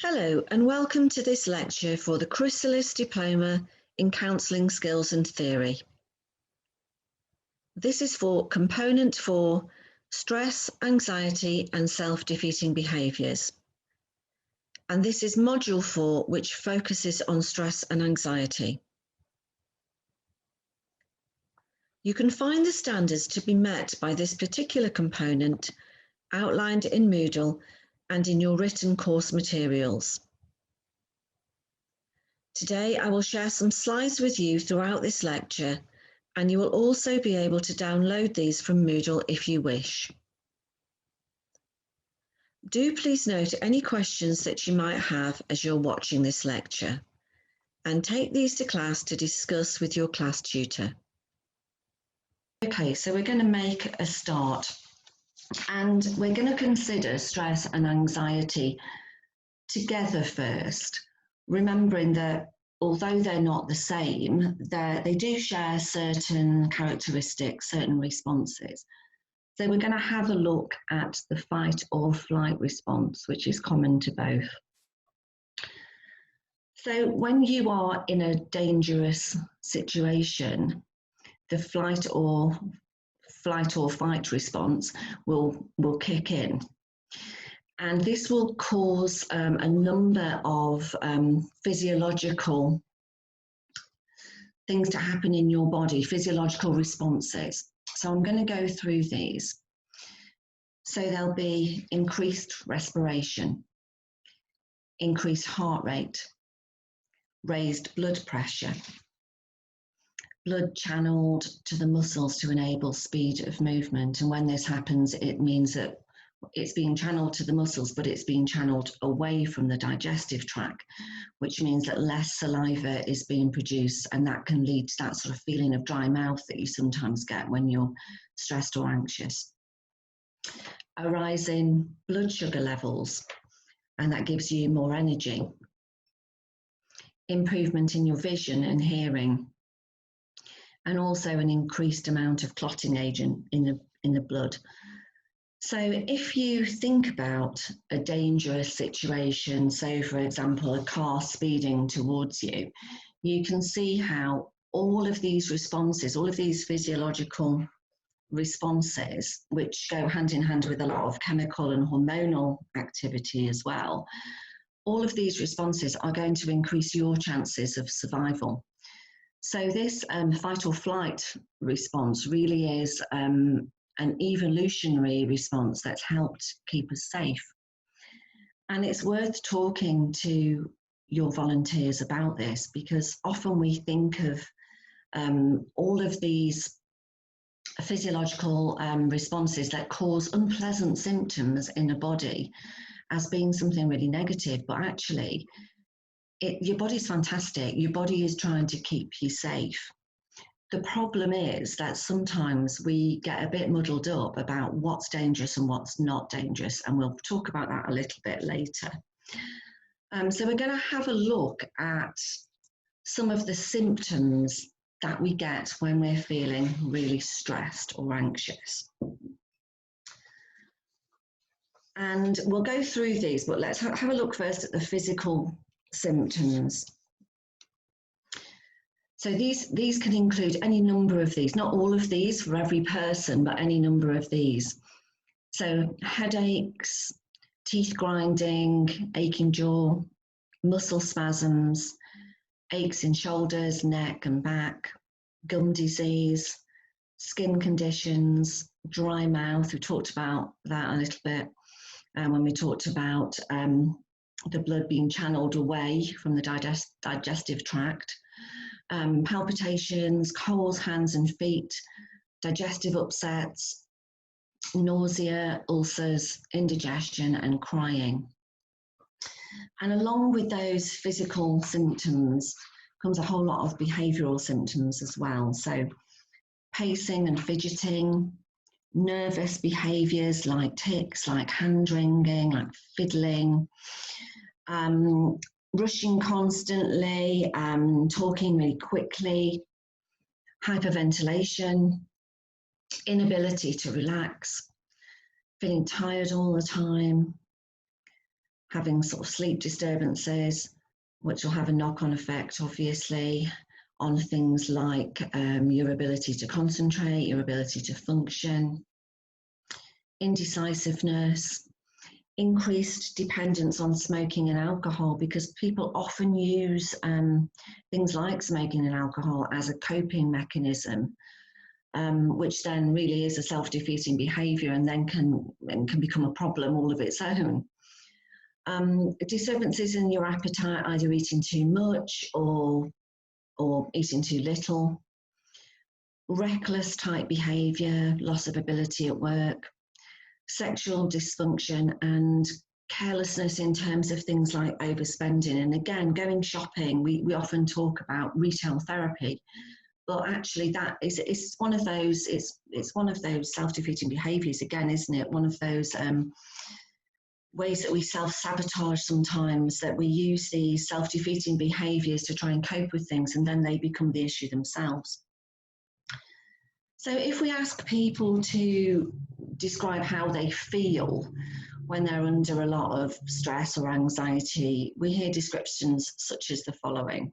Hello and welcome to this lecture for the Chrysalis Diploma in Counselling Skills and Theory. This is for Component 4, Stress, Anxiety and Self-Defeating Behaviours. And this is Module 4, which focuses on stress and anxiety. You can find the standards to be met by this particular component outlined in Moodle and in your written course materials. Today, I will share some slides with you throughout this lecture, and you will also be able to download these from Moodle if you wish. Do please note any questions that you might have as you're watching this lecture, and take these to class to discuss with your class tutor. Okay, so we're going to make a start. And we're going to consider stress and anxiety together first, remembering that although they're not the same, they do share certain characteristics, certain responses. So we're going to have a look at the fight or flight response, which is common to both. So when you are in a dangerous situation, the flight or fight response will kick in. And this will cause a number of physiological things to happen in your body, physiological responses. So I'm going to go through these. So there'll be increased respiration, increased heart rate, raised blood pressure, blood channeled to the muscles to enable speed of movement. And when this happens, it means that it's being channeled to the muscles, but it's being channeled away from the digestive tract, which means that less saliva is being produced, and that can lead to that sort of feeling of dry mouth that you sometimes get when you're stressed or anxious. A rise in blood sugar levels, and that gives you more energy. Improvement in your vision and hearing, and also an increased amount of clotting agent in the blood. So if you think about a dangerous situation, so for example, a car speeding towards you, you can see how all of these responses, all of these physiological responses, which go hand in hand with a lot of chemical and hormonal activity as well, all of these responses are going to increase your chances of survival. So this fight or flight response really is an evolutionary response that's helped keep us safe. And it's worth talking to your volunteers about this, because often we think of all of these physiological responses that cause unpleasant symptoms in a body as being something really negative, but actually your body's fantastic. Your body is trying to keep you safe. The problem is that sometimes we get a bit muddled up about what's dangerous and what's not dangerous, and we'll talk about that a little bit later. So we're going to have a look at some of the symptoms that we get when we're feeling really stressed or anxious. And we'll go through these, but let's have a look first at the physical symptoms. So these can include any number of these, not all of these for every person, but any number of these. So headaches, teeth grinding, aching jaw, muscle spasms, aches in shoulders, neck and back, gum disease, skin conditions, dry mouth. We talked about that a little bit when we talked about the blood being channeled away from the digestive tract, palpitations, colds, hands and feet, digestive upsets, nausea, ulcers, indigestion and crying. And along with those physical symptoms comes a whole lot of behavioural symptoms as well. So pacing and fidgeting, nervous behaviours like tics, like hand wringing, like fiddling, rushing constantly, talking really quickly, hyperventilation, inability to relax, feeling tired all the time, having sort of sleep disturbances, which will have a knock-on effect, obviously, on things like your ability to concentrate, your ability to function, indecisiveness, increased dependence on smoking and alcohol, because people often use things like smoking and alcohol as a coping mechanism, which then really is a self-defeating behaviour and then can become a problem all of its own. Disturbances in your appetite, either eating too much or eating too little, reckless type behaviour, loss of ability at work, sexual dysfunction, and carelessness in terms of things like overspending. And again, going shopping, we often talk about retail therapy, but actually that is one of those, it's one of those self-defeating behaviours again, isn't it? One of those ways that we self-sabotage sometimes, that we use these self-defeating behaviours to try and cope with things, and then they become the issue themselves. So if we ask people to describe how they feel when they're under a lot of stress or anxiety, we hear descriptions such as the following,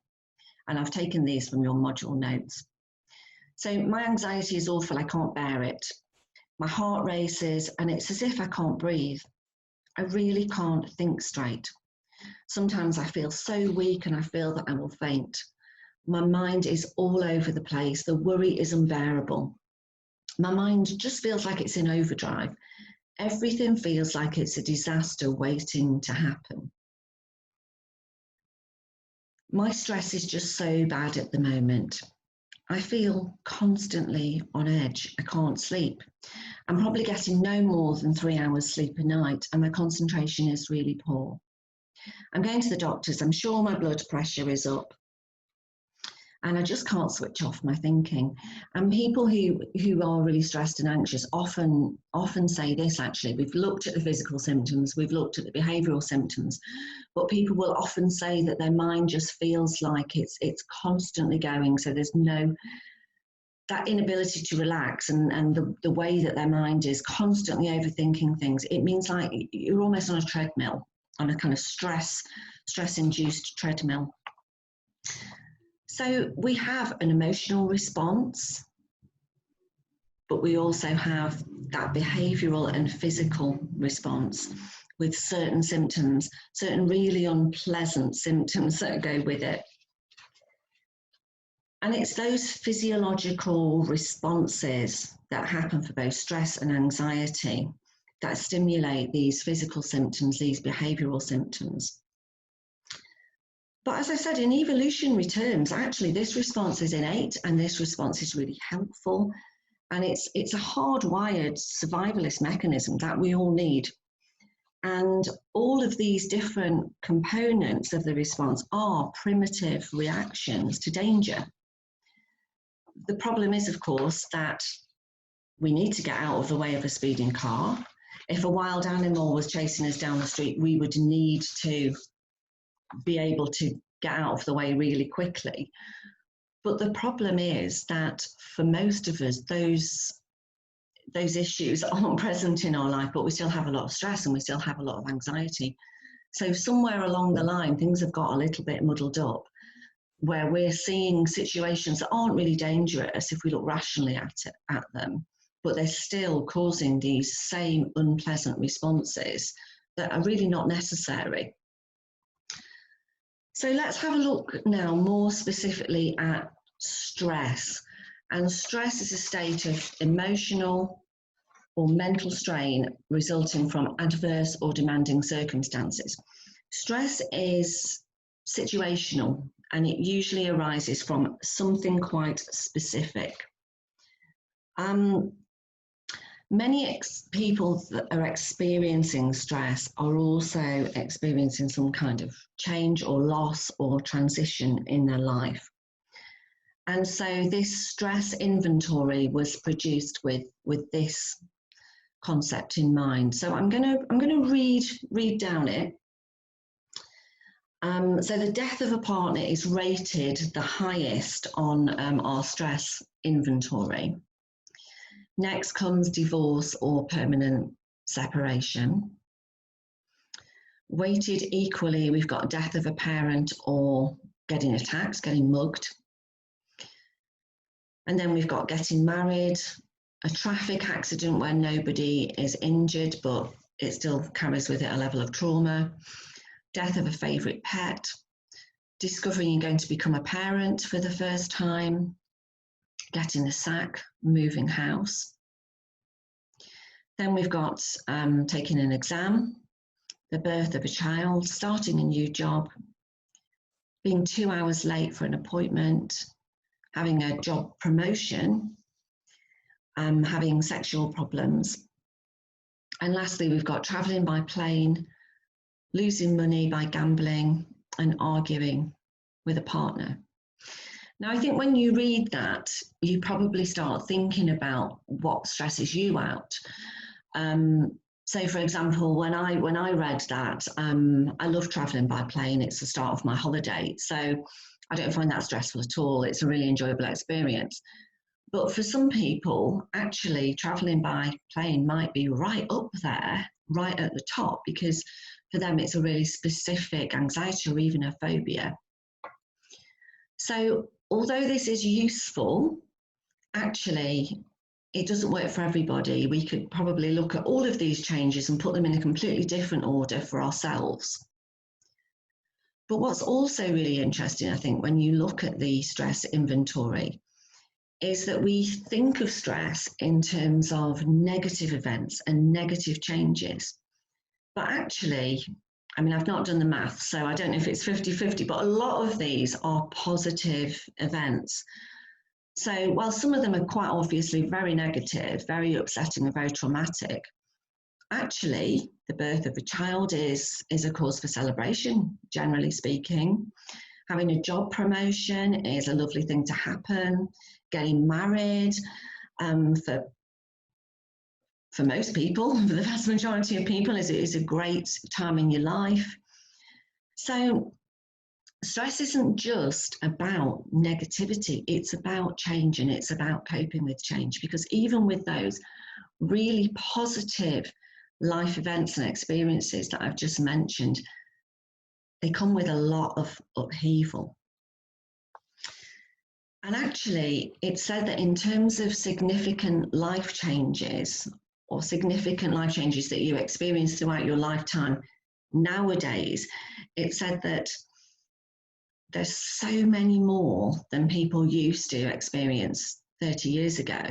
and I've taken these from your module notes. So, my anxiety is awful, I can't bear it. My heart races and it's as if I can't breathe. I really can't think straight. Sometimes I feel so weak and I feel that I will faint. My mind is all over the place. The worry is unbearable. My mind just feels like it's in overdrive. Everything feels like it's a disaster waiting to happen. My stress is just so bad at the moment. I feel constantly on edge. I can't sleep. I'm probably getting no more than 3 hours sleep a night, and my concentration is really poor. I'm going to the doctors. I'm sure my blood pressure is up, and I just can't switch off my thinking. And people who are really stressed and anxious often say this, actually. We've looked at the physical symptoms, we've looked at the behavioural symptoms, but people will often say that their mind just feels like it's constantly going. So there's that inability to relax, and the way that their mind is constantly overthinking things. It means like you're almost on a treadmill, on a kind of stress-induced treadmill. So we have an emotional response, but we also have that behavioural and physical response with certain symptoms, certain really unpleasant symptoms that go with it. And it's those physiological responses that happen for both stress and anxiety that stimulate these physical symptoms, these behavioural symptoms. But as I said, in evolutionary terms, actually this response is innate and this response is really helpful. And it's a hardwired survivalist mechanism that we all need. And all of these different components of the response are primitive reactions to danger. The problem is, of course, that we need to get out of the way of a speeding car. If a wild animal was chasing us down the street, we would need to be able to get out of the way really quickly. But the problem is that for most of us, those issues aren't present in our life, but we still have a lot of stress and we still have a lot of anxiety. So somewhere along the line, things have got a little bit muddled up, where we're seeing situations that aren't really dangerous if we look rationally at them, but they're still causing these same unpleasant responses that are really not necessary. So let's have a look now more specifically at stress. And stress is a state of emotional or mental strain resulting from adverse or demanding circumstances. Stress is situational, and it usually arises from something quite specific. Many people that are experiencing stress are also experiencing some kind of change or loss or transition in their life. And so this stress inventory was produced with this concept in mind. So I'm going to read down it. So the death of a partner is rated the highest on our stress inventory. Next comes divorce or permanent separation. Weighted equally, we've got death of a parent or getting attacked, getting mugged. And then we've got getting married, a traffic accident where nobody is injured, but it still carries with it a level of trauma, death of a favourite pet, discovering you're going to become a parent for the first time, getting the sack, moving house. Then we've got taking an exam, the birth of a child, starting a new job, being 2 hours late for an appointment, having a job promotion, having sexual problems. And lastly, we've got travelling by plane, losing money by gambling, and arguing with a partner. Now, I think when you read that, you probably start thinking about what stresses you out. So, for example, when I read that, I love travelling by plane. It's the start of my holiday. So I don't find that stressful at all. It's a really enjoyable experience. But for some people, actually, travelling by plane might be right up there, right at the top, because for them, it's a really specific anxiety or even a phobia. So although this is useful, actually, it doesn't work for everybody. We could probably look at all of these changes and put them in a completely different order for ourselves. But what's also really interesting, I think, when you look at the stress inventory, is that we think of stress in terms of negative events and negative changes. But actually, I mean, I've not done the math, so I don't know if it's 50-50, but a lot of these are positive events. So while some of them are quite obviously very negative, very upsetting and very traumatic, actually the birth of a child is a cause for celebration, generally speaking. Having a job promotion is a lovely thing to happen. Getting married, for most people, for the vast majority of people, is a great time in your life. So stress isn't just about negativity, it's about change, and it's about coping with change, because even with those really positive life events and experiences that I've just mentioned, they come with a lot of upheaval. And actually, it's said that in terms of significant life changes or significant life changes that you experience throughout your lifetime nowadays, it's said that there's so many more than people used to experience 30 years ago.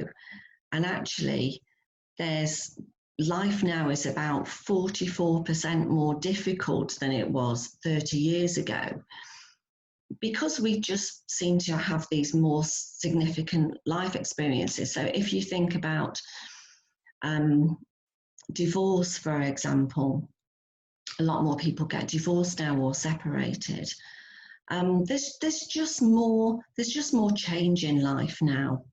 And actually, life now is about 44% more difficult than it was 30 years ago, because we just seem to have these more significant life experiences. So if you think about divorce, for example, a lot more people get divorced now or separated. There's just more change in life now.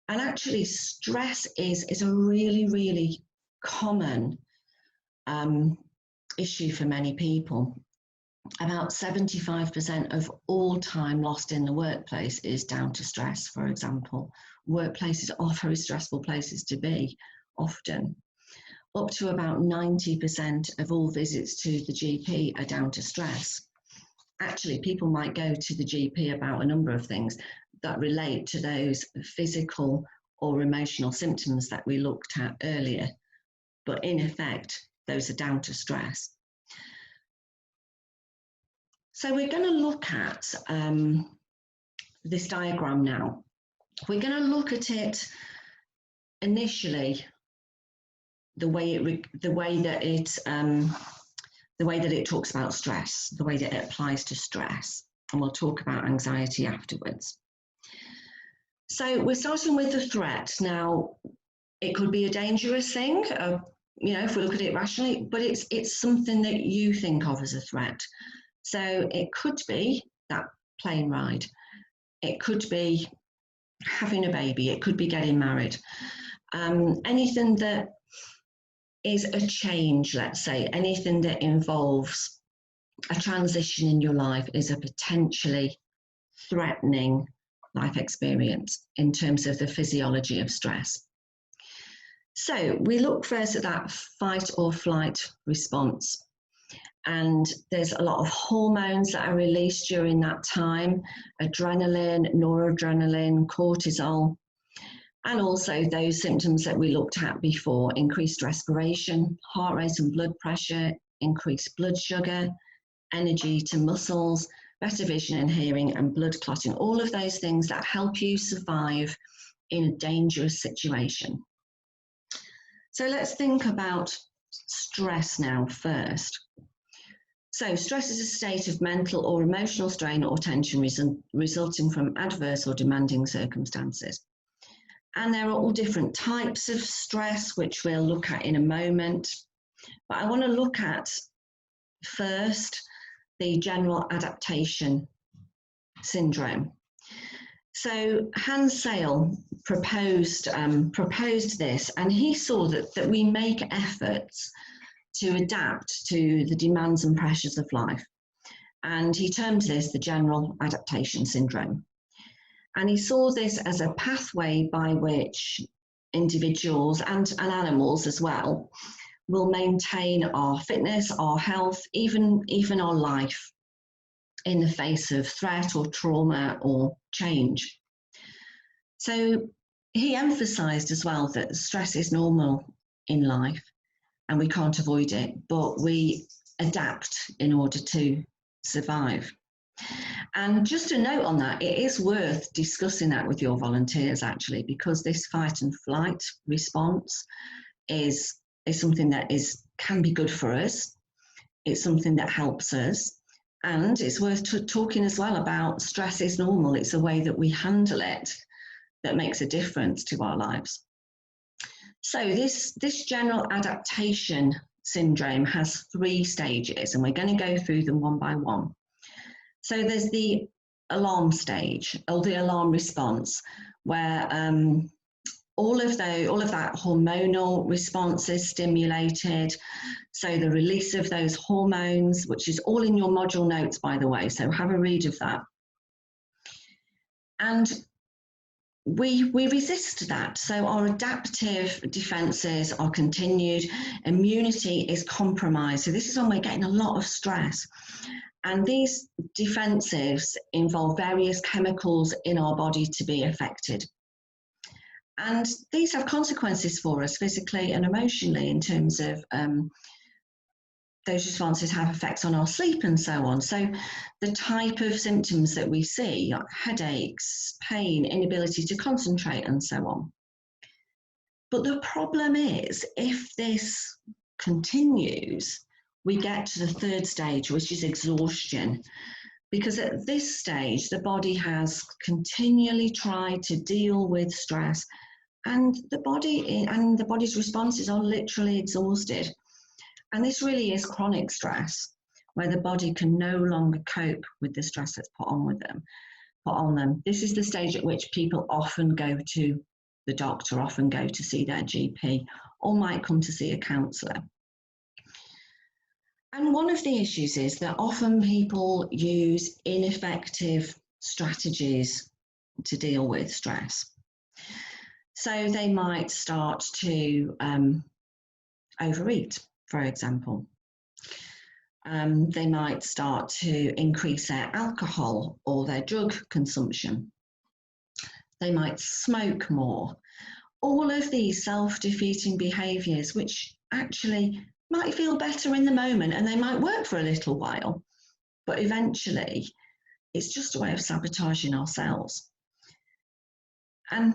And actually, stress is a really, really common issue for many people. About 75% of all time lost in the workplace is down to stress, for example. Workplaces are very stressful places to be, often. Up to about 90% of all visits to the GP are down to stress. Actually, people might go to the GP about a number of things that relate to those physical or emotional symptoms that we looked at earlier. But in effect, those are down to stress. So we're going to look at this diagram now. We're going to look at it initially the way that it talks about stress, the way that it applies to stress, and we'll talk about anxiety afterwards. So we're starting with the threat. Now, it could be a dangerous thing, if we look at it rationally, but it's something that you think of as a threat. So it could be that plane ride. It could be having a baby. It could be getting married. Anything that is a change, let's say, anything that involves a transition in your life is a potentially threatening life experience in terms of the physiology of stress. So we look first at that fight or flight response. And there's a lot of hormones that are released during that time: adrenaline, noradrenaline, cortisol, and also those symptoms that we looked at before: increased respiration, heart rate and blood pressure, increased blood sugar, energy to muscles, better vision and hearing, and blood clotting. All of those things that help you survive in a dangerous situation. So let's think about stress now first. So stress is a state of mental or emotional strain or tension resulting from adverse or demanding circumstances. And there are all different types of stress, which we'll look at in a moment. But I want to look at first the general adaptation syndrome. So Hans Sale proposed this, and he saw that we make efforts to adapt to the demands and pressures of life. And he termed this the general adaptation syndrome. And he saw this as a pathway by which individuals and animals as well will maintain our fitness, our health, even our life in the face of threat or trauma or change. So he emphasized as well that stress is normal in life and we can't avoid it, but we adapt in order to survive. And just a note on that, it is worth discussing that with your volunteers actually, because this fight and flight response is something that can be good for us. It's something that helps us. And it's worth talking as well about stress is normal. It's a way that we handle it that makes a difference to our lives. So this general adaptation syndrome has 3 stages, and we're going to go through them one by one. So there's the alarm stage, or the alarm response, where all of that hormonal response is stimulated. So the release of those hormones, which is all in your module notes, by the way, so have a read of that. And we resist that. So our adaptive defenses are continued, immunity is compromised. So this is when we're getting a lot of stress. And these defenses involve various chemicals in our body to be affected. And these have consequences for us physically and emotionally in terms of those responses have effects on our sleep and so on. So the type of symptoms that we see, like headaches, pain, inability to concentrate and so on. But the problem is, if this continues, we get to the 3rd stage, which is exhaustion. Because at this stage, the body has continually tried to deal with stress, and the body's responses are literally exhausted. And this really is chronic stress, where the body can no longer cope with the stress that's put on them. This is the stage at which people often go to the doctor, often go to see their GP, or might come to see a counsellor. And one of the issues is that often people use ineffective strategies to deal with stress. So they might start to overeat, for example. They might start to increase their alcohol or their drug consumption. They might smoke more. All of these self-defeating behaviours, which actually might feel better in the moment and they might work for a little while, but eventually it's just a way of sabotaging ourselves. And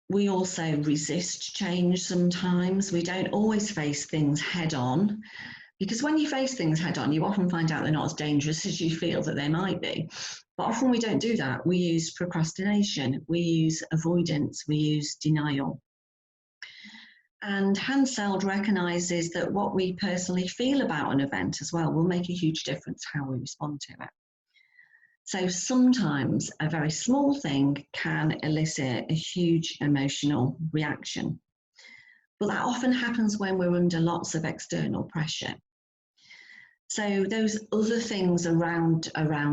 we also resist change sometimes. We don't always face things head on, because when you face things head on, you often find out they're not as dangerous as you feel that they might be. But often we don't do that. We use procrastination, we use avoidance, we use denial. And Hans Sale recognises that what we personally feel about an event as well will make a huge difference how we respond to it. So sometimes a very small thing can elicit a huge emotional reaction. But that often happens when we're under lots of external pressure. So those other things around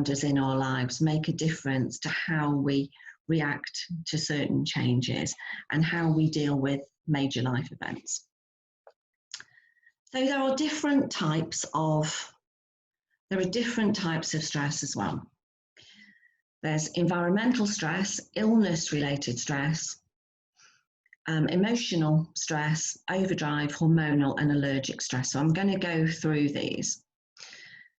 us in our lives make a difference to how we react to certain changes and how we deal with major life events. So there are different types of there are different types of stress as well. There's environmental stress, illness-related stress, emotional stress, overdrive, hormonal and allergic stress. So I'm going to go through these.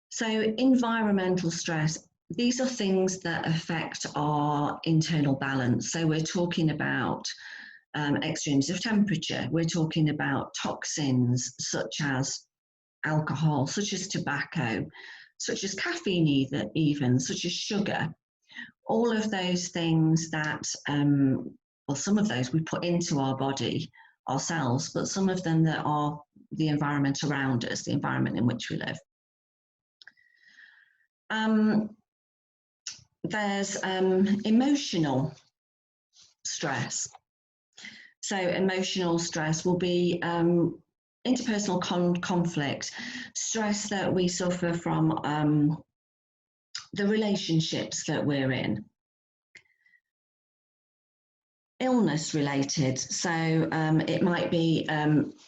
So environmental stress, these are things that affect our internal balance. So we're talking about extremes of temperature. We're talking about toxins such as alcohol, such as tobacco, such as caffeine even, such as sugar. All of those things that, well, some of those we put into our body ourselves, but some of them that are the environment around us, the environment in which we live. There's emotional stress. So emotional stress will be interpersonal conflict, stress that we suffer from the relationships that we're in. Illness related, so it might be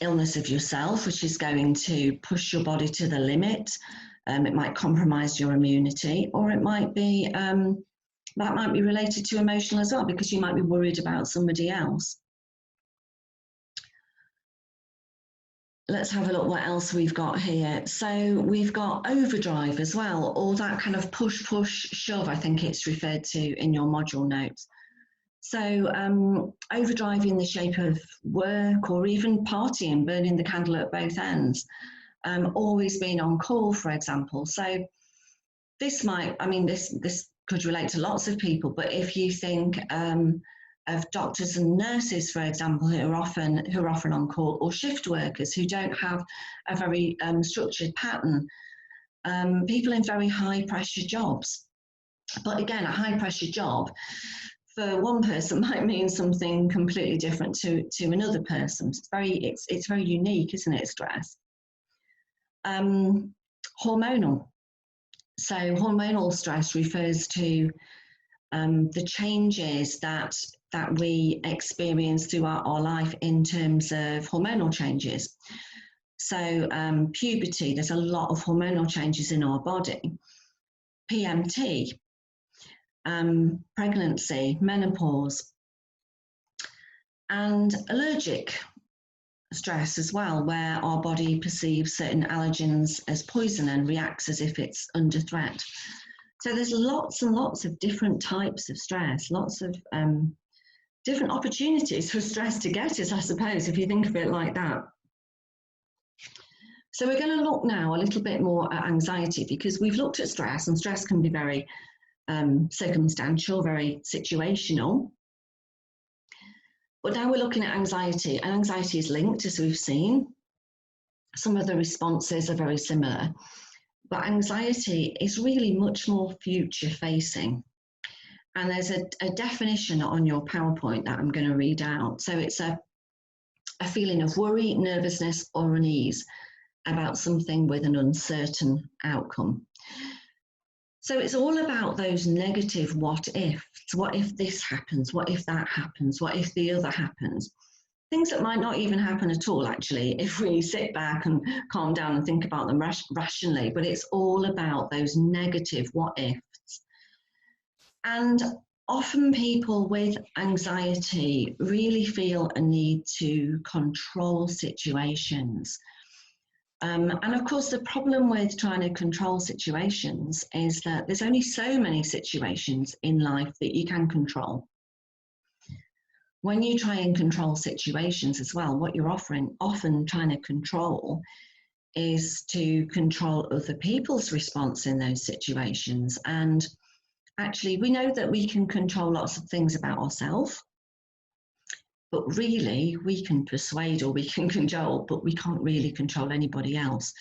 illness of yourself, which is going to push your body to the limit. It might compromise your immunity, or it might be that might be related to emotional as well, because you might be worried about somebody else. Let's have a look what else we've got here. So we've got overdrive as well, or that kind of push, shove, I think it's referred to in your module notes. So overdrive in the shape of work or even partying, burning the candle at both ends, always being on call, for example. So this might, I mean, this could relate to lots of people, but if you think of doctors and nurses, for example, who are often on call, or shift workers who don't have a very structured pattern, people in very high pressure jobs. But again, a high pressure job for one person might mean something completely different to another person. It's very unique, isn't it, stress? Hormonal. So hormonal stress refers to the changes that we experience throughout our life in terms of hormonal changes. So puberty, there's a lot of hormonal changes in our body. PMT, pregnancy, menopause, and allergic stress as well, where our body perceives certain allergens as poison and reacts as if it's under threat. So there's lots and lots of different types of stress, lots of different opportunities for stress to get us, I suppose, if you think of it like that. So we're going to look now a little bit more at anxiety, because we've looked at stress, and stress can be very circumstantial, very situational. But now we're looking at anxiety, and anxiety is linked, as we've seen. Some of the responses are very similar, but anxiety is really much more future-facing. And there's a definition on your PowerPoint that I'm going to read out. So it's a feeling of worry, nervousness, or unease about something with an uncertain outcome. So it's all about those negative what ifs. What if this happens? What if that happens? What if the other happens? Things that might not even happen at all, actually, if we sit back and calm down and think about them rationally. But it's all about those negative what ifs. And often people with anxiety really feel a need to control situations. And of course, the problem with trying to control situations is that there's only so many situations in life that you can control. When you try and control situations as well, what you're often trying to control is to control other people's response in those situations. And actually, we know that we can control lots of things about ourselves, but really we can persuade or we can control, but we can't really control anybody else.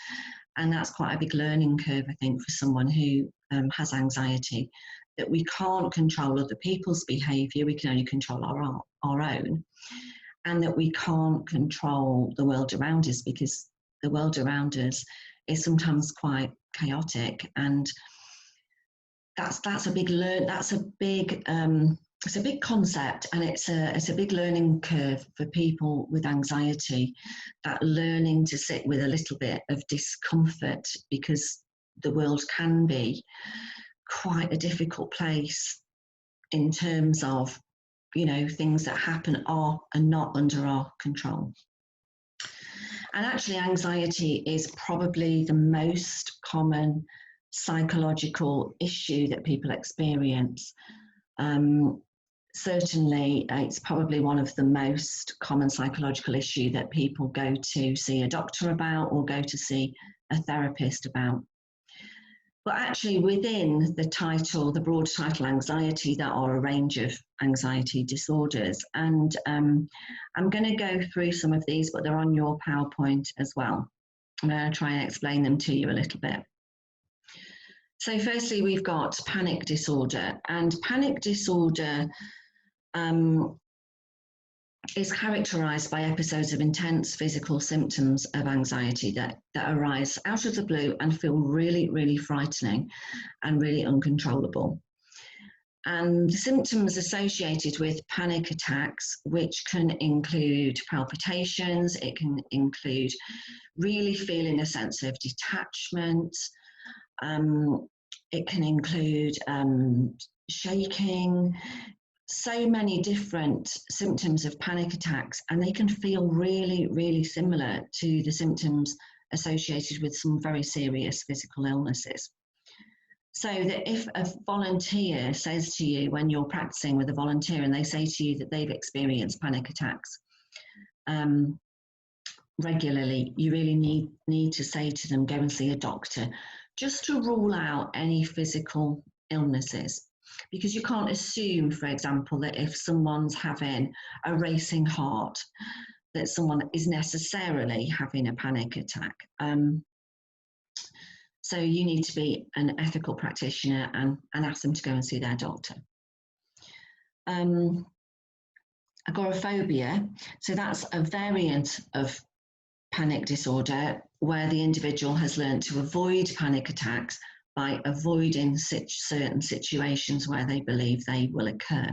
And that's quite a big learning curve, I think, for someone who has anxiety, that we can't control other people's behaviour, we can only control our own, and that we can't control the world around us, because the world around us is sometimes quite chaotic. And that's a big it's a big concept, and it's a big learning curve for people with anxiety, that learning to sit with a little bit of discomfort, because the world can be quite a difficult place in terms of, you know, things that happen are not under our control. And actually, anxiety is probably the most common psychological issue that people experience. Certainly, it's probably one of the most common psychological issue that people go to see a doctor about or go to see a therapist about. But actually, within the title, the broad title anxiety, there are a range of anxiety disorders. And I'm going to go through some of these, but they're on your PowerPoint as well. I'm going to try and explain them to you a little bit. So firstly, we've got panic disorder. And panic disorder is characterized by episodes of intense physical symptoms of anxiety that arise out of the blue and feel really, really frightening and really uncontrollable. And the symptoms associated with panic attacks, which can include palpitations, it can include really feeling a sense of detachment, it can include shaking, so many different symptoms of panic attacks, and they can feel really, really similar to the symptoms associated with some very serious physical illnesses. So that if a volunteer says to you when you're practicing with a volunteer and they say to you that they've experienced panic attacks regularly, you really need to say to them, go and see a doctor, just to rule out any physical illnesses. Because you can't assume, for example, that if someone's having a racing heart, that someone is necessarily having a panic attack. So you need to be an ethical practitioner and ask them to go and see their doctor. Agoraphobia, so that's a variant of panic disorder where the individual has learned to avoid panic attacks by avoiding certain situations where they believe they will occur.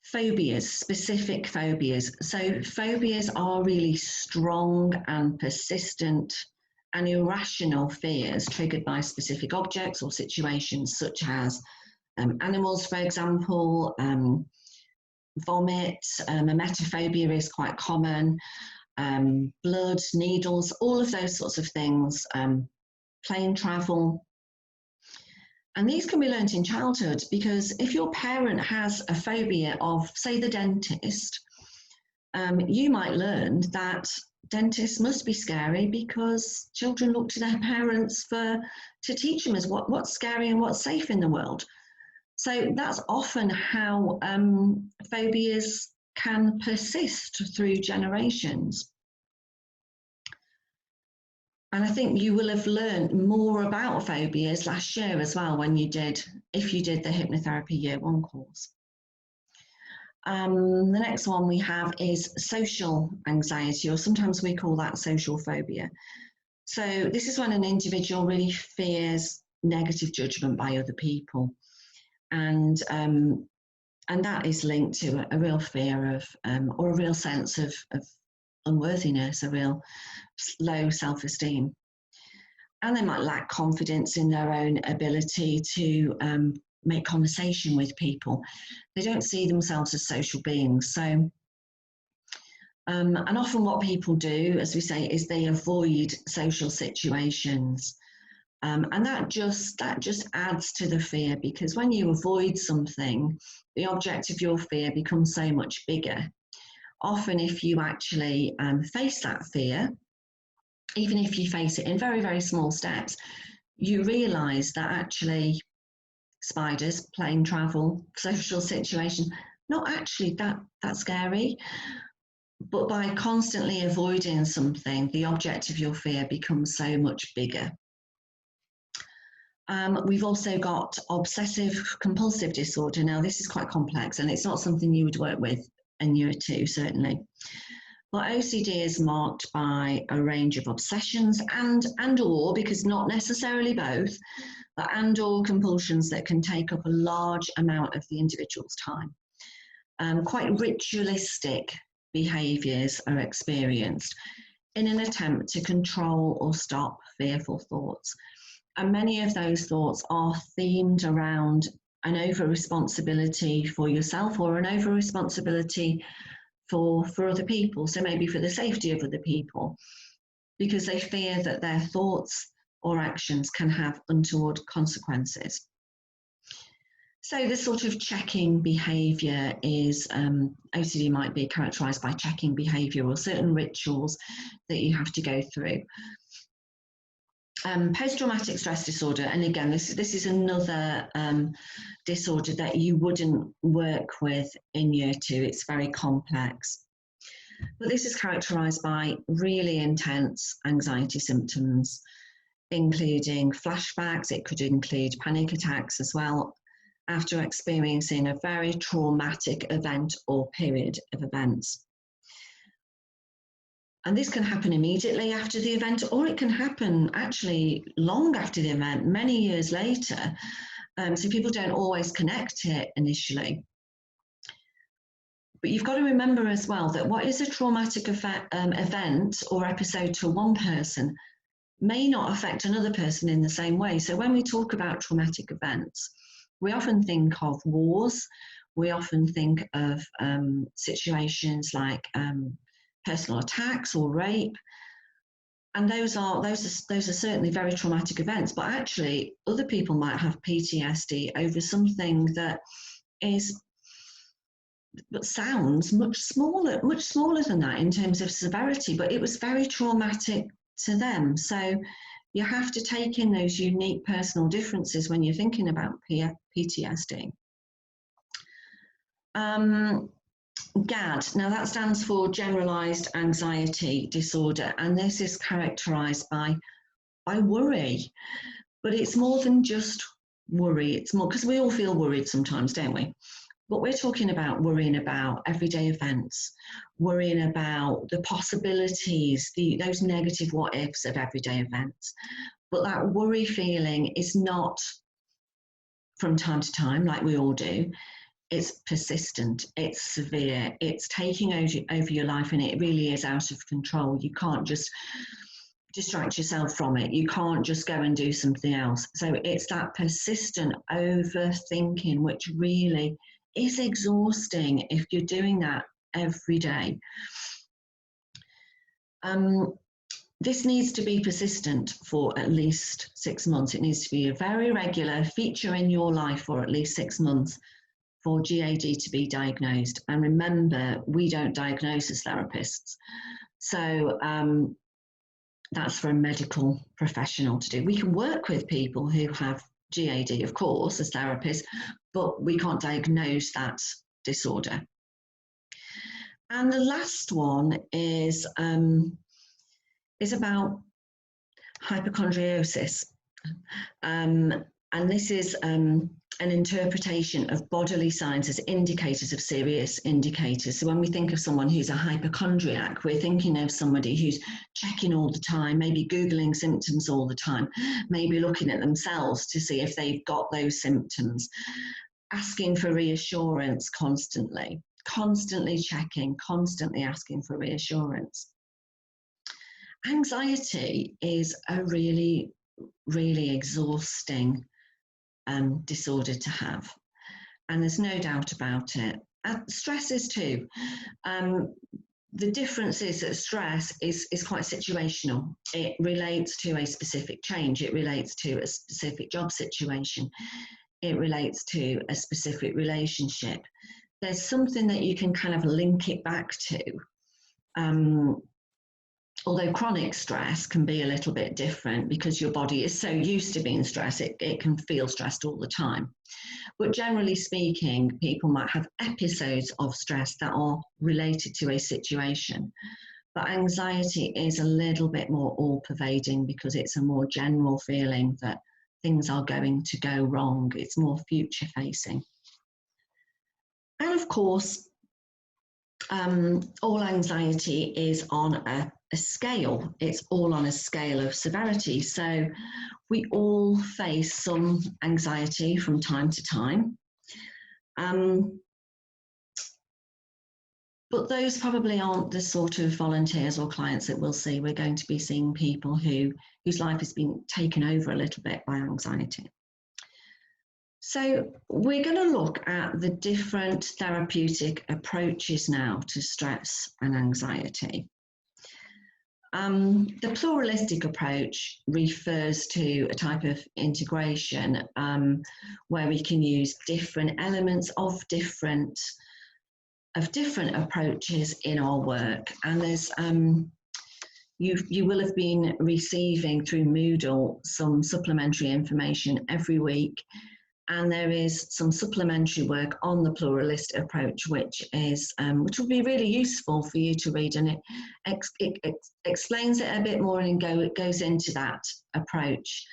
Phobias, specific phobias. So phobias are really strong and persistent and irrational fears triggered by specific objects or situations, such as animals, for example, vomit, emetophobia is quite common, blood, needles, all of those sorts of things, plane travel. And these can be learnt in childhood, because if your parent has a phobia of, say, the dentist, you might learn that dentists must be scary because children look to their parents to teach them what's scary and what's safe in the world. So that's often how phobias can persist through generations. And I think you will have learned more about phobias last year as well if you did the hypnotherapy year 1 course. The next one we have is social anxiety, or sometimes we call that social phobia. So this is when an individual really fears negative judgment by other people. And that is linked to a real fear of, or a real sense of unworthiness, a real low self-esteem. And they might lack confidence in their own ability to make conversation with people. They don't see themselves as social beings. So, and often what people do, as we say, is they avoid social situations. And that just adds to the fear, because when you avoid something, the object of your fear becomes so much bigger. Often if you actually face that fear, even if you face it in very, very small steps, you realise that actually spiders, plane travel, social situations, not actually that scary. But by constantly avoiding something, the object of your fear becomes so much bigger. We've also got obsessive compulsive disorder. Now, this is quite complex, and it's not something you would work with in year 2, certainly. But OCD is marked by a range of obsessions and or, because not necessarily both, but and or compulsions that can take up a large amount of the individual's time. Quite ritualistic behaviours are experienced in an attempt to control or stop fearful thoughts. And many of those thoughts are themed around an over-responsibility for yourself or an over-responsibility for other people. So maybe for the safety of other people, because they fear that their thoughts or actions can have untoward consequences. So this sort of checking behaviour is, OCD might be characterised by checking behaviour or certain rituals that you have to go through. Post-traumatic stress disorder, and again, this is another disorder that you wouldn't work with in year 2. It's very complex. But this is characterised by really intense anxiety symptoms, including flashbacks. It could include panic attacks as well, after experiencing a very traumatic event or period of events. And this can happen immediately after the event, or it can happen actually long after the event, many years later. So people don't always connect it initially. But you've got to remember as well that what is a traumatic event or episode to one person may not affect another person in the same way. So when we talk about traumatic events, we often think of wars, we often think of situations like personal attacks or rape, and those are certainly very traumatic events. But actually, other people might have PTSD over something that sounds much smaller than that in terms of severity, but it was very traumatic to them. So you have to take in those unique personal differences when you're thinking about PTSD. GAD, now that stands for Generalized Anxiety Disorder, and this is characterized by worry. But it's more than just worry. It's more, because we all feel worried sometimes, don't we? But we're talking about worrying about everyday events, worrying about the possibilities, those negative what-ifs of everyday events. But that worry feeling is not from time to time, like we all do. It's persistent, it's severe, it's taking over your life, and it really is out of control. You can't just distract yourself from it. You can't just go and do something else. So it's that persistent overthinking, which really is exhausting if you're doing that every day. This needs to be persistent for at least 6 months. It needs to be a very regular feature in your life for at least 6 months for GAD to be diagnosed. And remember, we don't diagnose as therapists. So that's for a medical professional to do. We can work with people who have GAD, of course, as therapists, but we can't diagnose that disorder. And the last one is about hypochondriosis. And this is an interpretation of bodily signs as indicators of serious indicators. So when we think of someone who's a hypochondriac, we're thinking of somebody who's checking all the time, maybe Googling symptoms all the time, maybe looking at themselves to see if they've got those symptoms, asking for reassurance constantly checking, constantly asking for reassurance. Anxiety is a really, really exhausting disorder to have, and there's no doubt about it. Stress is too. The difference is that stress is quite situational. It relates to a specific change. It relates to a specific job situation. It relates to a specific relationship. There's something that you can kind of link it back to. Although chronic stress can be a little bit different because your body is so used to being stressed, it can feel stressed all the time. But generally speaking, people might have episodes of stress that are related to a situation. But anxiety is a little bit more all-pervading because it's a more general feeling that things are going to go wrong. It's more future-facing. And of course, all anxiety is on a scale. It's all on a scale of severity. So we all face some anxiety from time to time. But those probably aren't the sort of volunteers or clients that we'll see. We're going to be seeing people whose life has been taken over a little bit by anxiety. So we're going to look at the different therapeutic approaches now to stress and anxiety. The pluralistic approach refers to a type of integration where we can use different elements of different approaches in our work. And there's you will have been receiving through Moodle some supplementary information every week, and there is some supplementary work on the pluralist approach, which will be really useful for you to read, and it explains it a bit more and it goes into that approach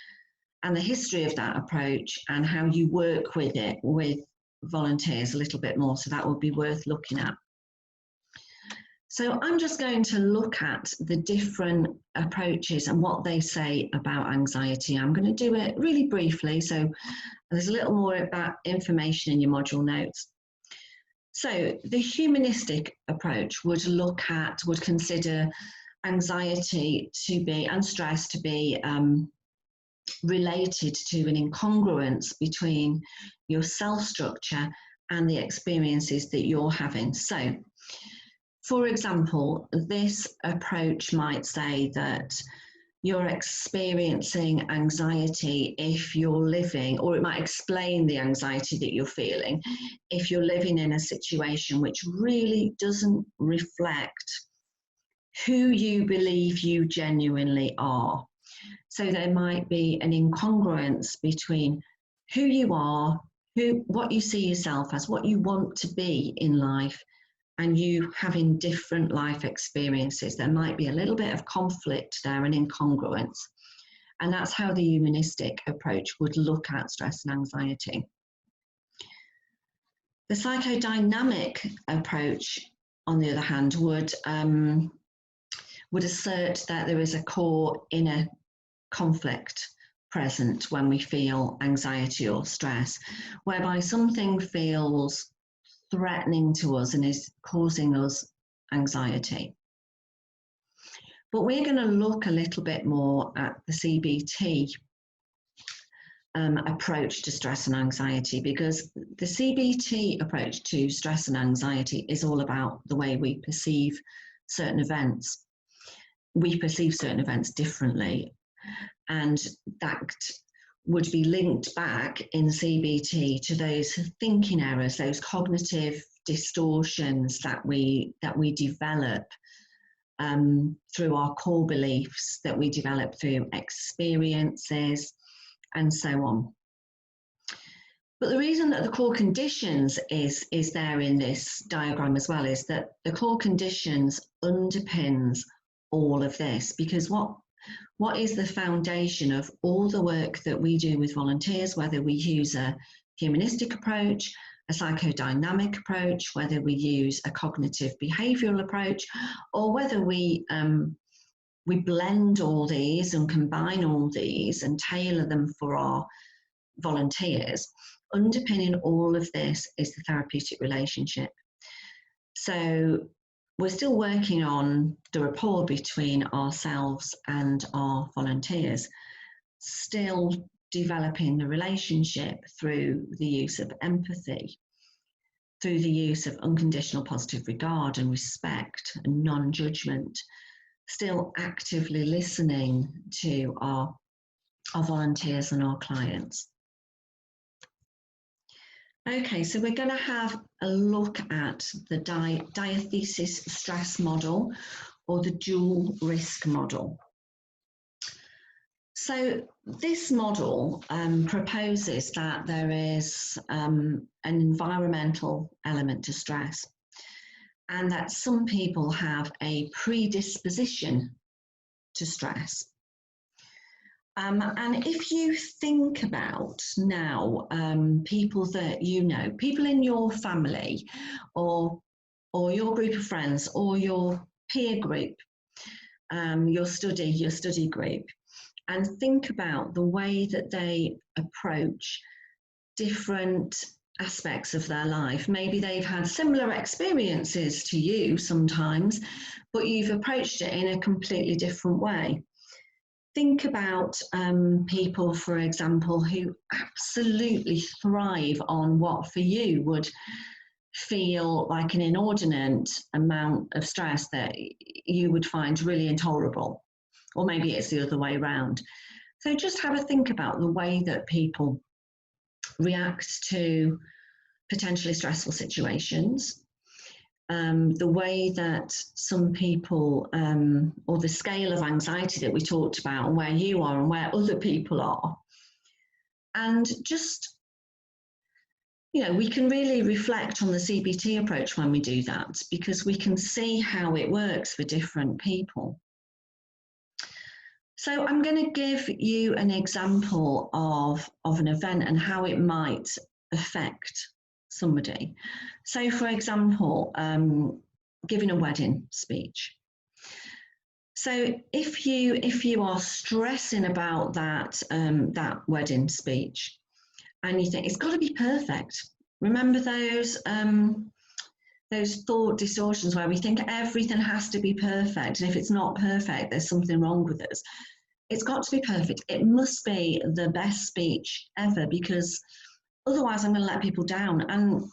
and the history of that approach and how you work with it with volunteers a little bit more. So that would be worth looking at. So I'm just going to look at the different approaches and what they say about anxiety. I'm going to do it really briefly, so there's a little more about information in your module notes. So the humanistic approach would consider anxiety to be, and stress to be, related to an incongruence between your self-structure and the experiences that you're having. So, for example, this approach might say that you're experiencing anxiety if you're living, or it might explain the anxiety that you're feeling if you're living in a situation which really doesn't reflect who you believe you genuinely are. So there might be an incongruence between who you are, what you see yourself as, what you want to be in life, and you having different life experiences. There might be a little bit of conflict there, an incongruence. And that's how the humanistic approach would look at stress and anxiety. The psychodynamic approach, on the other hand, would assert that there is a core inner conflict present when we feel anxiety or stress, whereby something feels threatening to us and is causing us anxiety. But we're going to look a little bit more at the CBT approach to stress and anxiety, because the CBT approach to stress and anxiety is all about the way we perceive certain events. We perceive certain events differently, and that would be linked back in CBT to those thinking errors, those cognitive distortions that we develop through our core beliefs, that we develop through experiences, and so on. But the reason that the core conditions is there in this diagram as well is that the core conditions underpins all of this, because what is the foundation of all the work that we do with volunteers, whether we use a humanistic approach, a psychodynamic approach, whether we use a cognitive behavioural approach, or whether we blend all these and combine all these and tailor them for our volunteers. Underpinning all of this is the therapeutic relationship. So we're still working on the rapport between ourselves and our volunteers, still developing the relationship through the use of empathy, through the use of unconditional positive regard and respect and non-judgment, still actively listening to our volunteers and our clients. Okay, so we're going to have a look at the Diathesis stress model, or the dual risk model. So this model proposes that there is an environmental element to stress, and that some people have a predisposition to stress. And if you think about now people that you know, people in your family or your group of friends or your peer group, your study group, and think about the way that they approach different aspects of their life. Maybe they've had similar experiences to you sometimes, but you've approached it in a completely different way. Think about people, for example, who absolutely thrive on what for you would feel like an inordinate amount of stress that you would find really intolerable. Or maybe it's the other way around. So just have a think about the way that people react to potentially stressful situations, the way that some people, or the scale of anxiety that we talked about, and where you are and where other people are. And just, you know, we can really reflect on the CBT approach when we do that, because we can see how it works for different people. So I'm going to give you an example of an event and how it might affect somebody. So, for example, giving a wedding speech. So if you are stressing about that wedding speech, and you think it's got to be perfect, remember those thought distortions where we think everything has to be perfect, and if it's not perfect, there's something wrong with us. It's got to be perfect. It must be the best speech ever, because otherwise I'm going to let people down. And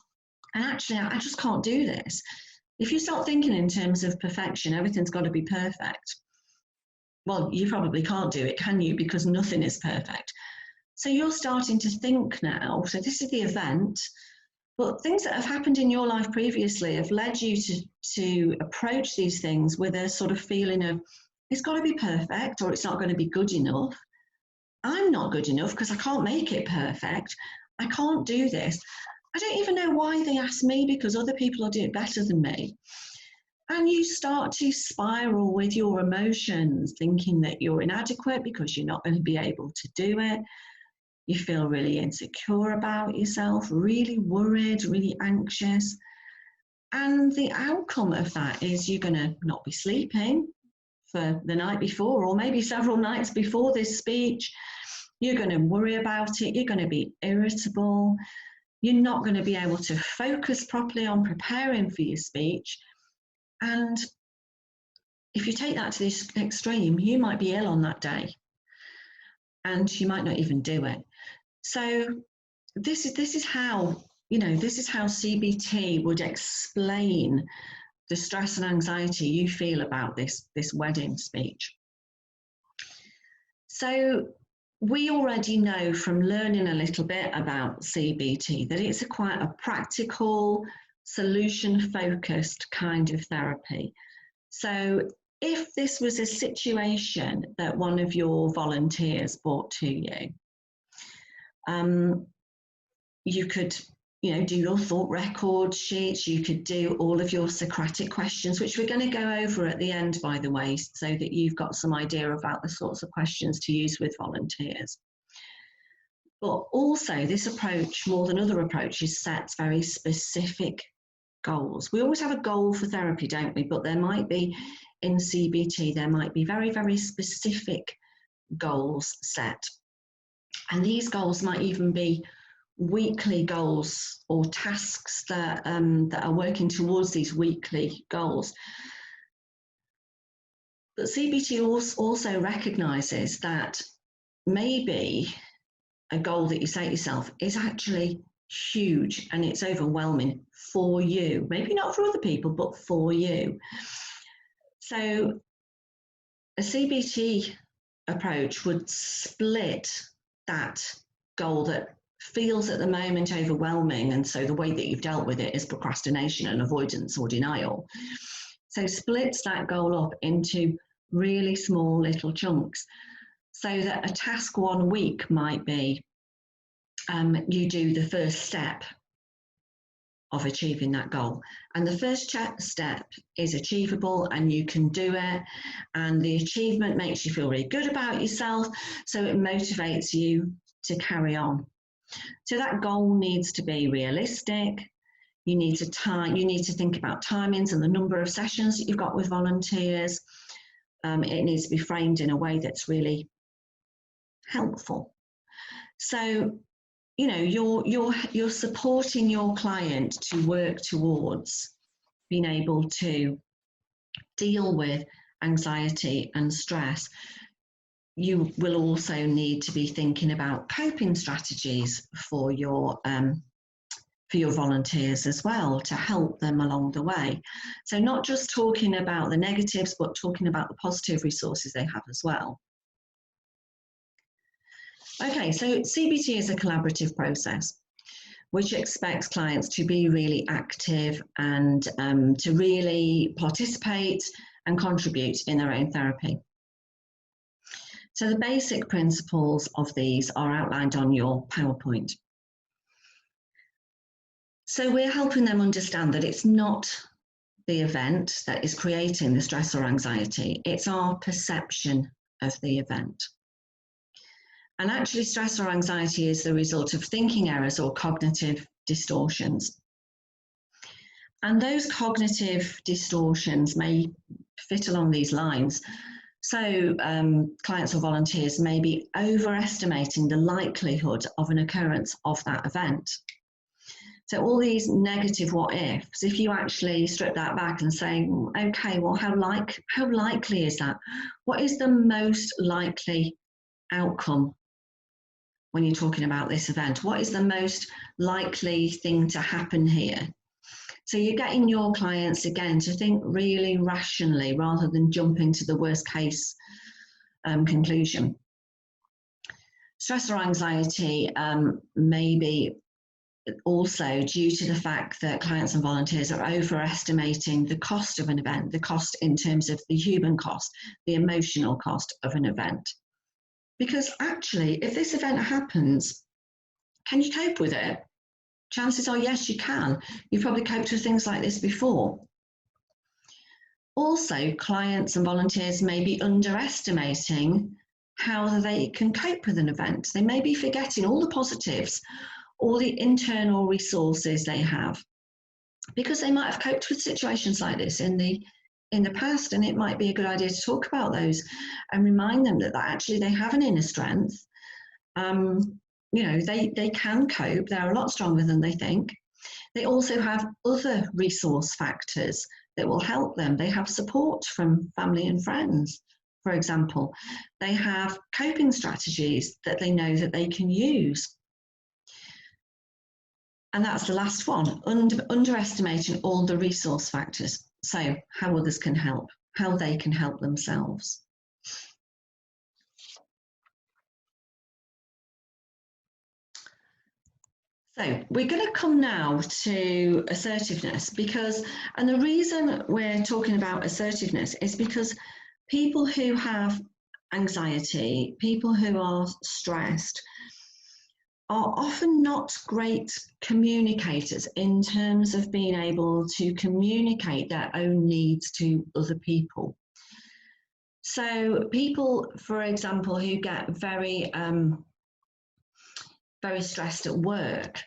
actually, I just can't do this. If you start thinking in terms of perfection, everything's got to be perfect. Well, you probably can't do it, can you? Because nothing is perfect. So you're starting to think now, so this is the event, but things that have happened in your life previously have led you to approach these things with a sort of feeling of, it's got to be perfect or it's not going to be good enough. I'm not good enough because I can't make it perfect. I can't do this. I don't even know why they asked me, because other people are doing it better than me. And you start to spiral with your emotions, thinking that you're inadequate because you're not going to be able to do it. You feel really insecure about yourself, really worried, really anxious. And the outcome of that is you're going to not be sleeping for the night before, or maybe several nights before this speech. You're going to worry about it. You're going to be irritable. You're not going to be able to focus properly on preparing for your speech. And if you take that to this extreme, you might be ill on that day, and you might not even do it. So this is how, you know, this is how CBT would explain the stress and anxiety you feel about this wedding speech. So we already know from learning a little bit about CBT that it's quite a practical, solution-focused kind of therapy. So if this was a situation that one of your volunteers brought to you, you could, you know, do your thought record sheets, you could do all of your Socratic questions, which we're going to go over at the end, by the way, so that you've got some idea about the sorts of questions to use with volunteers. But also, this approach, more than other approaches, sets very specific goals. We always have a goal for therapy, don't we? But there might be, in CBT, there might be very, very specific goals set. And these goals might even be weekly goals or tasks that are working towards these weekly goals. But CBT also recognises that maybe a goal that you set yourself is actually huge and it's overwhelming for you. Maybe not for other people, but for you. So a CBT approach would split that goal that feels at the moment overwhelming, and so the way that you've dealt with it is procrastination and avoidance or denial. So splits that goal up into really small little chunks, so that a task 1 week might be you do the first step of achieving that goal, and the first step is achievable and you can do it, and the achievement makes you feel really good about yourself, so it motivates you to carry on. So that goal needs to be realistic. You need to think about timings and the number of sessions that you've got with volunteers. It needs to be framed in a way that's really helpful. So you know, you're supporting your client to work towards being able to deal with anxiety and stress. You will also need to be thinking about coping strategies for your volunteers as well, to help them along the way. So not just talking about the negatives, but talking about the positive resources they have as well. Okay, so CBT is a collaborative process which expects clients to be really active and to really participate and contribute in their own therapy. So the basic principles of these are outlined on your PowerPoint. So we're helping them understand that it's not the event that is creating the stress or anxiety, it's our perception of the event. And actually, stress or anxiety is the result of thinking errors or cognitive distortions. And those cognitive distortions may fit along these lines. So clients or volunteers may be overestimating the likelihood of an occurrence of that event. So all these negative what ifs, if you actually strip that back and say, okay, well, how likely is that? What is the most likely outcome when you're talking about this event? What is the most likely thing to happen here? So you're getting your clients, again, to think really rationally rather than jumping to the worst case conclusion. Stress or anxiety may be also due to the fact that clients and volunteers are overestimating the cost of an event, the cost in terms of the human cost, the emotional cost of an event. Because actually, if this event happens, can you cope with it? Chances are, yes, you can. You've probably coped with things like this before. Also, clients and volunteers may be underestimating how they can cope with an event. They may be forgetting all the positives, all the internal resources they have, because they might have coped with situations like this in the past, and it might be a good idea to talk about those and remind them that actually they have an inner strength. You know, they can cope. They're a lot stronger than they think. They also have other resource factors that will help them. They have support from family and friends, for example. They have coping strategies that they know that they can use. And that's the last one, underestimating all the resource factors. So how others can help, how they can help themselves. So we're going to come now to assertiveness and the reason we're talking about assertiveness is because people who have anxiety, people who are stressed, are often not great communicators in terms of being able to communicate their own needs to other people. So people, for example, who get very stressed at work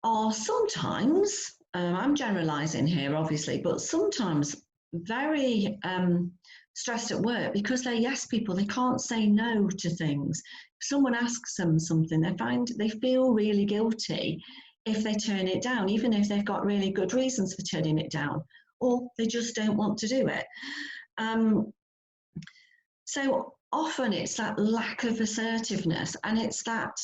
are sometimes, I'm generalizing here obviously, but sometimes very stressed at work because they're yes people. They can't say no to things. If someone asks them something, they feel really guilty if they turn it down, even if they've got really good reasons for turning it down, or they just don't want to do it. So often it's that lack of assertiveness, and it's that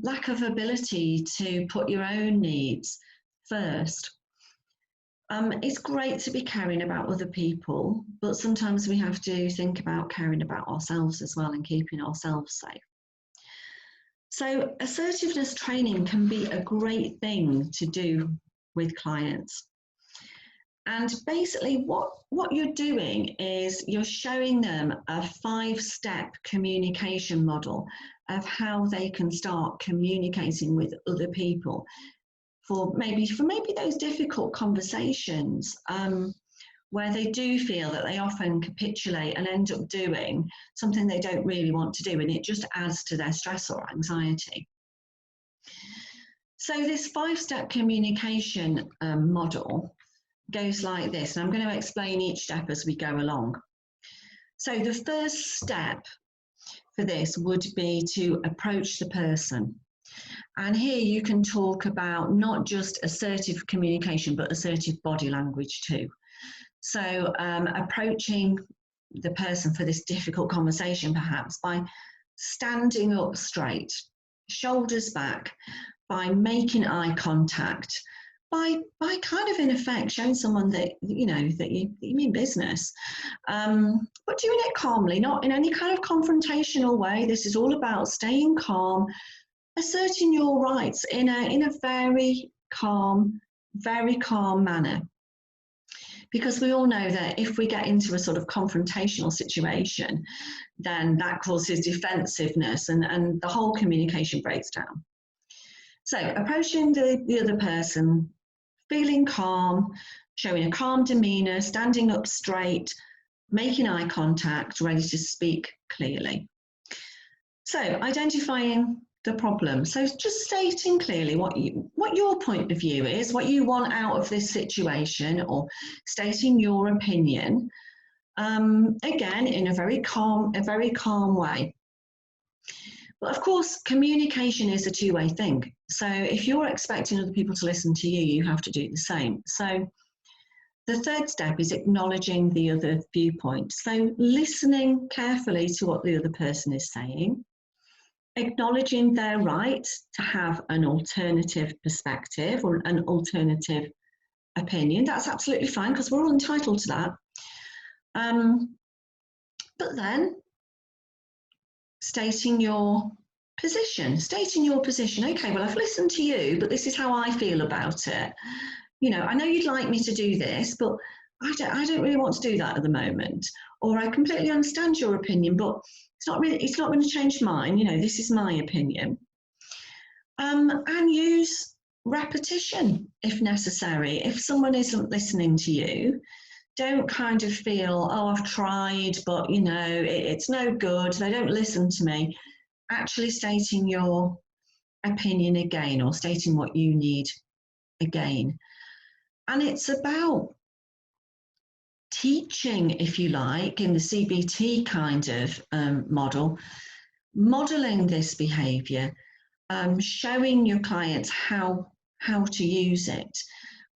lack of ability to put your own needs first. It's great to be caring about other people, but sometimes we have to think about caring about ourselves as well and keeping ourselves safe. So assertiveness training can be a great thing to do with clients. And basically what you're doing is you're showing them a 5-step communication model of how they can start communicating with other people for maybe those difficult conversations where they do feel that they often capitulate and end up doing something they don't really want to do, and it just adds to their stress or anxiety. So this 5-step communication model goes like this, and I'm going to explain each step as we go along. So the first step for this would be to approach the person. And here you can talk about not just assertive communication, but assertive body language too. So approaching the person for this difficult conversation, perhaps by standing up straight, shoulders back, by making eye contact, by kind of in effect showing someone that that you mean business, but doing it calmly, not in any kind of confrontational way. This is all about staying calm, asserting your rights in a very calm manner. Because we all know that if we get into a sort of confrontational situation, then that causes defensiveness and the whole communication breaks down. So approaching the other person, feeling calm, showing a calm demeanour, standing up straight, making eye contact, ready to speak clearly. So identifying the problem. So just stating clearly what your point of view is, what you want out of this situation, or stating your opinion, again in a very calm way. But of course, communication is a two-way thing. So if you're expecting other people to listen to you, you have to do the same. So the third step is acknowledging the other viewpoint. So listening carefully to what the other person is saying, acknowledging their right to have an alternative perspective or an alternative opinion. That's absolutely fine, because we're all entitled to that. But then stating your position. Okay, well, I've listened to you, but this is how I feel about it. I know you'd like me to do this, but I don't really want to do that at the moment. Or I completely understand your opinion, but it's not going to change mine. This is my opinion. And use repetition if necessary. If someone isn't listening to you, don't kind of feel, oh, I've tried, but it's no good, they don't listen to me. Actually stating your opinion again, or stating what you need again. And it's about teaching, if you like, in the CBT kind of model, modeling this behavior, showing your clients how to use it.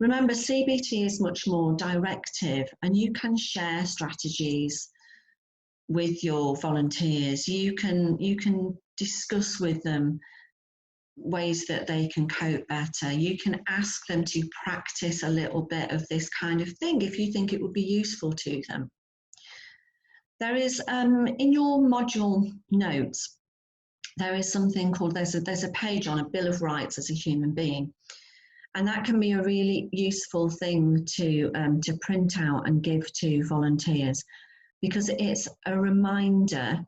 Remember, CBT is much more directive, and you can share strategies with your volunteers. You can discuss with them ways that they can cope better. You can ask them to practice a little bit of this kind of thing if you think it would be useful to them. There is, in your module notes, there is something called, there's a page on a Bill of Rights as a human being. And that can be a really useful thing to print out and give to volunteers, because it's a reminder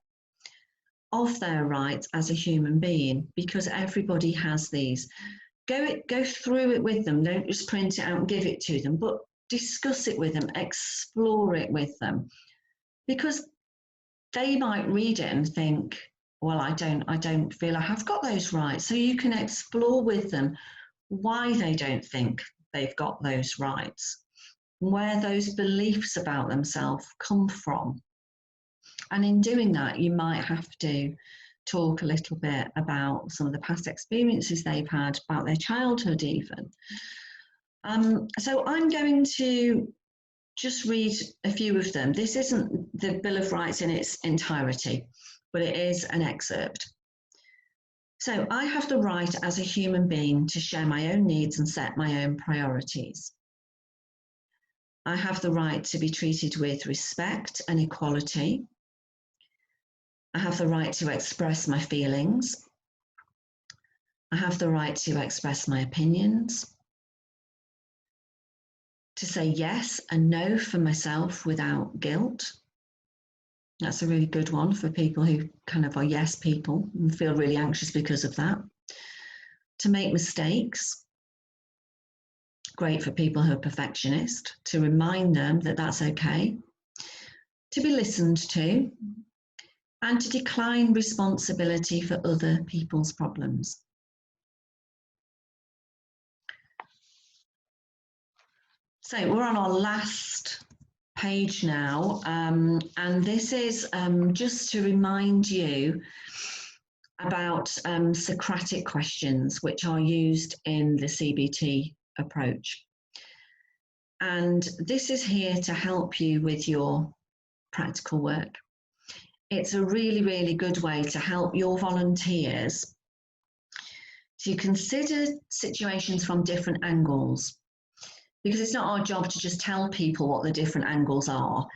of their rights as a human being, because everybody has these. Go through it with them. Don't just print it out and give it to them, but discuss it with them, explore it with them, because they might read it and think, well, I don't feel I have got those rights. So you can explore with them why they don't think they've got those rights, where those beliefs about themselves come from. And in doing that, you might have to talk a little bit about some of the past experiences they've had, about their childhood even. So I'm going to just read a few of them. This isn't the Bill of Rights in its entirety, but it is an excerpt. So I have the right as a human being to share my own needs and set my own priorities. I have the right to be treated with respect and equality. I have the right to express my feelings. I have the right to express my opinions. To say yes and no for myself without guilt. That's a really good one for people who kind of are yes people and feel really anxious because of that. To make mistakes. Great for people who are perfectionist, to remind them that that's okay. To be listened to, and to decline responsibility for other people's problems. So we're on our last page now, and this is just to remind you about Socratic questions, which are used in the CBT approach. And this is here to help you with your practical work. It's a really, really good way to help your volunteers to consider situations from different angles, because it's not our job to just tell people what the different angles are.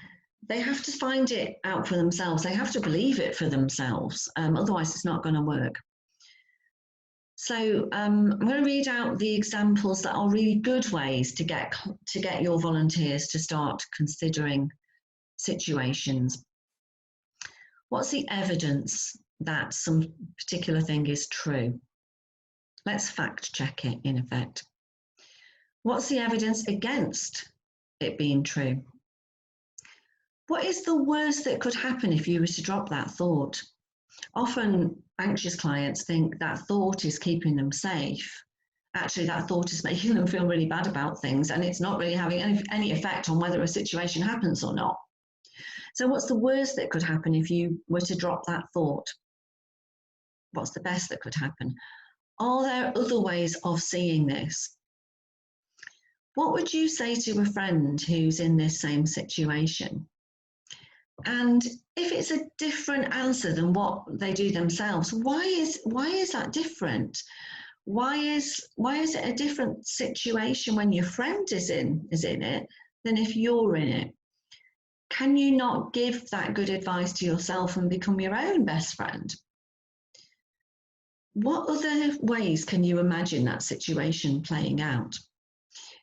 They have to find it out for themselves. They have to believe it for themselves. Otherwise, it's not going to work. So I'm going to read out the examples that are really good ways to get your volunteers to start considering situations. What's the evidence that some particular thing is true? Let's fact check it, in effect. What's the evidence against it being true? What is the worst that could happen if you were to drop that thought? Often anxious clients think that thought is keeping them safe. Actually, that thought is making them feel really bad about things, and it's not really having any effect on whether a situation happens or not. So what's the worst that could happen if you were to drop that thought? What's the best that could happen? Are there other ways of seeing this? What would you say to a friend who's in this same situation? And if it's a different answer than what they do themselves, why is that different? Why is it a different situation when your friend is in it than if you're in it? Can you not give that good advice to yourself and become your own best friend? What other ways can you imagine that situation playing out?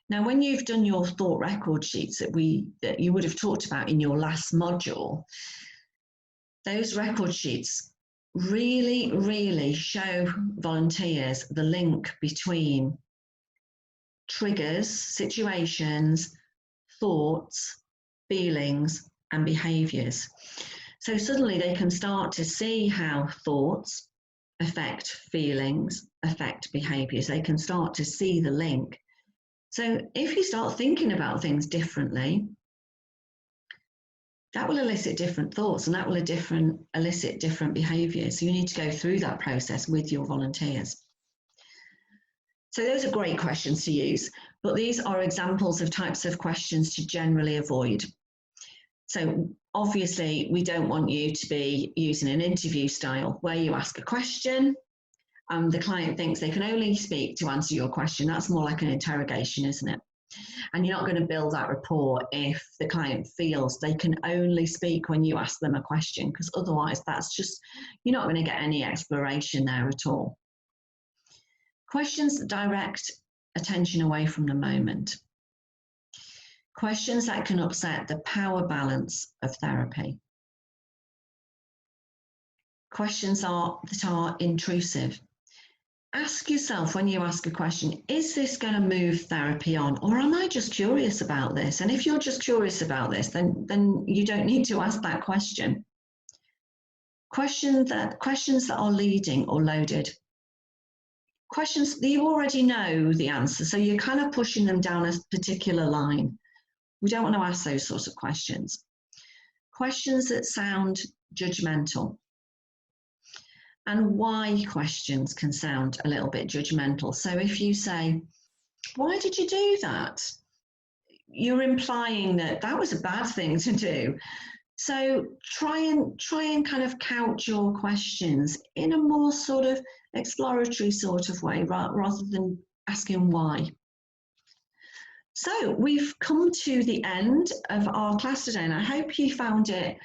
Now, when you've done your thought record sheets that you would have talked about in your last module, those record sheets really, really show volunteers the link between triggers, situations, thoughts, feelings, and behaviours. So suddenly they can start to see how thoughts affect feelings, affect behaviours. They can start to see the link. So if you start thinking about things differently, that will elicit different thoughts, and that will elicit different behaviours. So you need to go through that process with your volunteers. So those are great questions to use, but these are examples of types of questions to generally avoid. So obviously, we don't want you to be using an interview style where you ask a question and the client thinks they can only speak to answer your question. That's more like an interrogation, isn't it? And you're not going to build that rapport if the client feels they can only speak when you ask them a question, because otherwise you're not going to get any exploration there at all. Questions that direct attention away from the moment. Questions that can upset the power balance of therapy. Questions that are intrusive. Ask yourself when you ask a question, is this going to move therapy on, or am I just curious about this? And if you're just curious about this, then you don't need to ask that question. Questions that are leading or loaded. Questions that you already know the answer, so you're kind of pushing them down a particular line. We don't want to ask those sorts of questions. Questions that sound judgmental. And why questions can sound a little bit judgmental. So if you say, why did you do that? You're implying that was a bad thing to do. So try and kind of couch your questions in a more sort of exploratory sort of way, rather than asking why. So we've come to the end of our class today, and I hope you found it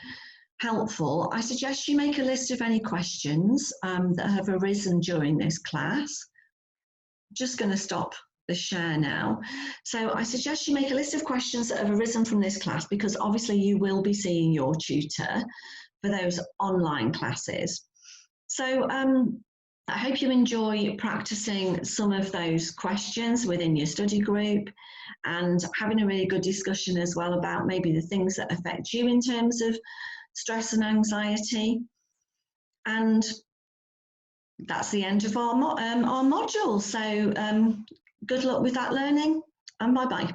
helpful. I suggest you make a list of any questions that have arisen during this class. Just going to stop the share now. So I suggest you make a list of questions that have arisen from this class, because obviously you will be seeing your tutor for those online classes. So I hope you enjoy practicing some of those questions within your study group and having a really good discussion as well about maybe the things that affect you in terms of stress and anxiety. And that's the end of our module. So good luck with that learning, and bye-bye.